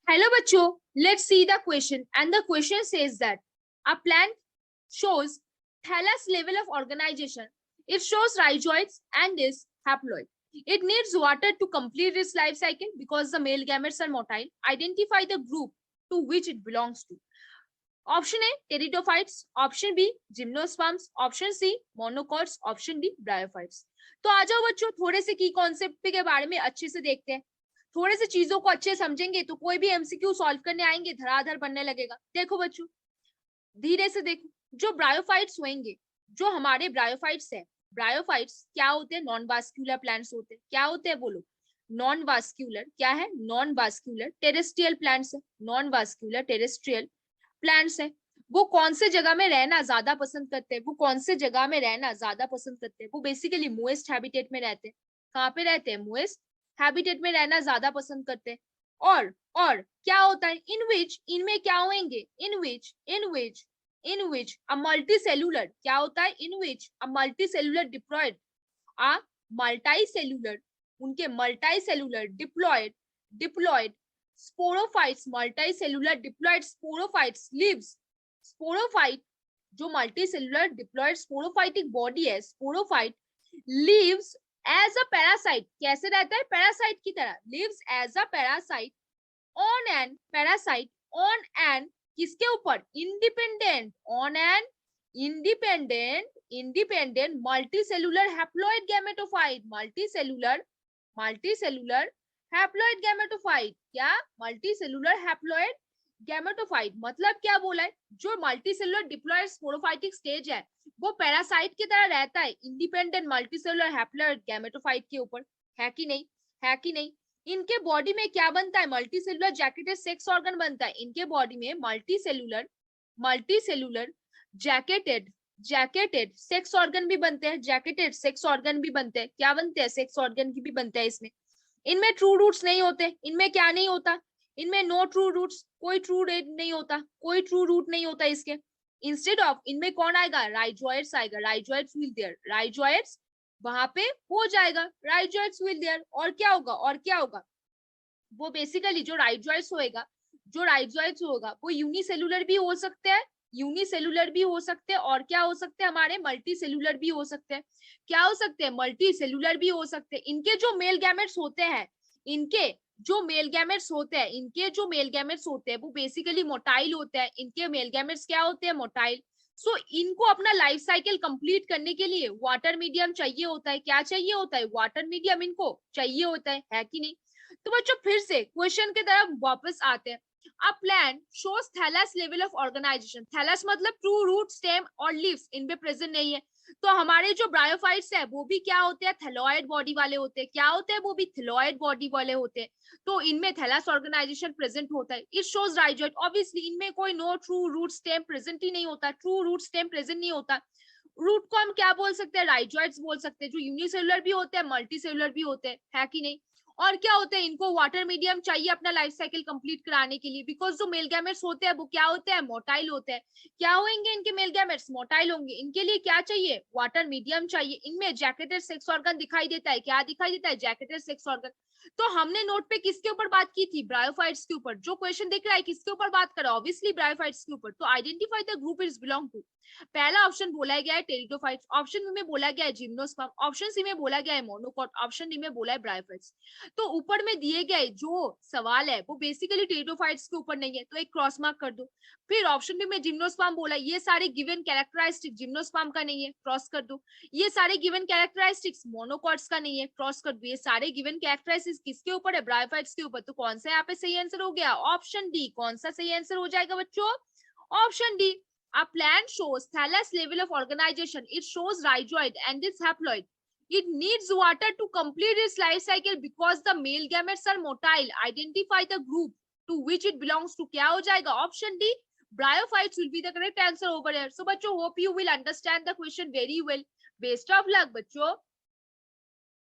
Hello बच्चों, let's see the question and the question says that a plant shows thallus level of organization. It shows rhizoids and is haploid. It needs water to complete its life cycle because the male gametes are motile. Identify the group to which it belongs to. Option A pteridophytes, option B gymnosperms, option C monocots, option D bryophytes. तो आ जाओ बच्चों, थोड़े से की concept के बारे में अच्छे से देखते हैं। थोड़े से चीजों को अच्छे समझेंगे तो कोई भी एमसीक्यू सॉल्व करने आएंगे धड़ाधड़ बनने लगेगा। देखो बच्चों, धीरे से देखो, जो ब्रायोफाइट्स होंगे, जो हमारे ब्रायोफाइट्स है, ब्रायोफाइट्स क्या होते हैं? नॉन वास्कुलर प्लांट्स होते हैं। क्या होते हैं बोलो? Non vascular. क्या है? नॉन वास्कुलर टेरेस्ट्रियल प्लांट्स है। नॉन वास्कुलर टेरेस्ट्रियल प्लांट्स है। वो कौन से जगह में रहना ज्यादा पसंद करते हैं? वो कौन से जगह में रहना ज्यादा पसंद करते हैं? वो बेसिकली मोइस्ट हैबिटेट में रहते हैं। कहाँ पे रहते हैं? मोइस्ट हैबिटेट में रहना ज्यादा पसंद करते हैं। और क्या होता है? इनमें क्या होंगे? In which a multicellular. क्या होता है? In which a multicellular diploid a multicellular, उनके multicellular diploid sporophytes, multicellular diploid sporophytes lives. Sporophyte जो मल्टीसेलुलर डिप्लॉयड स्पोरोफाइटिक बॉडी है, sporophyte lives as a parasite. कैसे रहता है? पैरासाइट की तरह। Lives as a parasite on an किसके ऊपर? Independent, on an independent multicellular haploid gametophyte. Multicellular haploid gametophyte. क्या? Multicellular haploid gametophyte. मतलब क्या बोला है? जो मल्टीसेलुलर डिप्लॉयड स्पोरोफाइटिक स्टेज है वो पैरासाइट की तरह रहता है इंडिपेंडेंट मल्टीसेलुलर हैप्लॉइड गैमेटोफाइट के ऊपर। है कि नहीं? है कि नहीं? इनके बॉडी में क्या बनता है? मल्टीसेलुलर जैकेटेड सेक्स ऑर्गन बनता है। इनके बॉडी में मल्टीसेलुलर जैकेटेड सेक्स ऑर्गन भी बनते हैं। जैकेटेड सेक्स ऑर्गन भी बनते हैं। क्या बनते हैं? सेक्स ऑर्गन की भी बनते हैं इसमें। इनमें ट्रू रूट्स नहीं होते। इनमें क्या नहीं होता? इनमें नो ट्रू रूट्स, कोई ट्रू रेट नहीं होता, कोई ट्रू रूट नहीं होता इसके। इंस्टेड ऑफ इनमें कौन आएगा? राइजोइड्स आएगा। राइजोइड्स विल देयर, राइजोइड्स वहां पे हो जाएगा। Rhizoids will there. और क्या होगा? और क्या होगा? वो बेसिकली जो राइजोइड्स होगा वो यूनिसेलुलर भी हो सकते हैं, यूनिसेलुलर भी हो सकते हैं, और क्या हो सकते हैं? हमारे मल्टी सेलुलर भी हो सकते हैं। क्या हो सकते हैं? मल्टी सेलुलर भी हो सकते हैं। इनके जो मेल गैमेट्स होते हैं, इनके जो मेल गैमेट्स होते हैं वो बेसिकली मोटाइल होते हैं। इनके मेल गैमेट्स क्या होते हैं? मोटाइल। सो इनको अपना लाइफ साइकिल कंप्लीट करने के लिए वाटर मीडियम चाहिए होता है। क्या चाहिए होता है? वाटर मीडियम इनको चाहिए होता है कि नहीं? तो बच्चों फिर से क्वेश्चन की तरफ वापस आते हैं। A plant shows thallus level of organization. Thallus मतलब ट्रू रूट, स्टेम और लीव्स इनमें प्रेजेंट नहीं है। तो हमारे जो ब्रायोफाइट्स है वो भी क्या होते हैं? थैलॉइड बॉडी वाले होते हैं। क्या होते हैं? वो भी थैलॉइड बॉडी वाले होते हैं। तो इनमें थैलस ऑर्गेनाइजेशन प्रेजेंट होता है। It shows rhizoid. ऑब्वियसली इनमें कोई no true root stem present ही नहीं होता। ट्रू रूट स्टेम प्रेजेंट नहीं होता। रूट को हम क्या बोल सकते हैं? राइजोइड्स बोल सकते हैं, जो यूनिसेलुलर भी होते हैं, मल्टी सेलुलर भी होते हैं। है कि नहीं? और क्या होते हैं? इनको वाटर मीडियम चाहिए अपना लाइफ साइकिल कंप्लीट कराने के लिए, बिकॉज जो मेल गैमेट्स होते हैं वो क्या होते हैं? मोटाइल होते हैं। क्या होंगे इनके मेल गैमेट्स? मोटाइल होंगे। इनके लिए क्या चाहिए? वाटर मीडियम चाहिए। इनमें जैकेटेड सेक्स ऑर्गन दिखाई देता है। क्या दिखाई देता है? Jacketed sex organ. तो हमने नोट पे किसके ऊपर बात की थी? ब्रायोफाइट्स के ऊपर। जो क्वेश्चन दिख रहा है किसके ऊपर बात कर रहा है? ऑब्वियसली ब्रायोफाइट्स के ऊपर। तो identify the group its belong to. पहला ऑप्शन बोला गया है टेरिडोफाइट्स, ऑप्शन बी में बोला गया है जिम्नोस्पर्म, ऑप्शन सी में बोला गया है मोनोकॉट, ऑप्शन डी में बोला है ब्रायोफाइट्स। तो ऊपर में दिए गए जो सवाल है वो बेसिकली टेरिडोफाइट्स के ऊपर नहीं है, तो एक क्रॉस मार्क कर दो। फिर ऑप्शन बी में जिम्नोस्पर्म बोला, ये सारे गिवन कैरेक्टरिस्टिक जिम्नोस्पर्म का नहीं है, क्रॉस कर दो। ये सारे गिवन कैरेक्टरिस्टिक्स मोनोकॉट्स का नहीं है, क्रॉस कर दो। ये सारे गिवन कैरेक्टरिस्टिक्स किसके ऊपर है? ब्रायोफाइट्स के ऊपर। तो कौन सा यहाँ पे सही आंसर हो गया? Option D. कौन सा सही आंसर हो जाएगा बच्चों? Option D. A plant shows thallus level of organization. It shows rhizoid and is haploid. It needs water to complete its life cycle because the male gametes are motile. Identify the group to which it belongs to. क्या हो जाएगा? Option D. Bryophytes will be the correct answer over here. So बच्चों, hope you will understand the question very well. Best of luck बच्चों.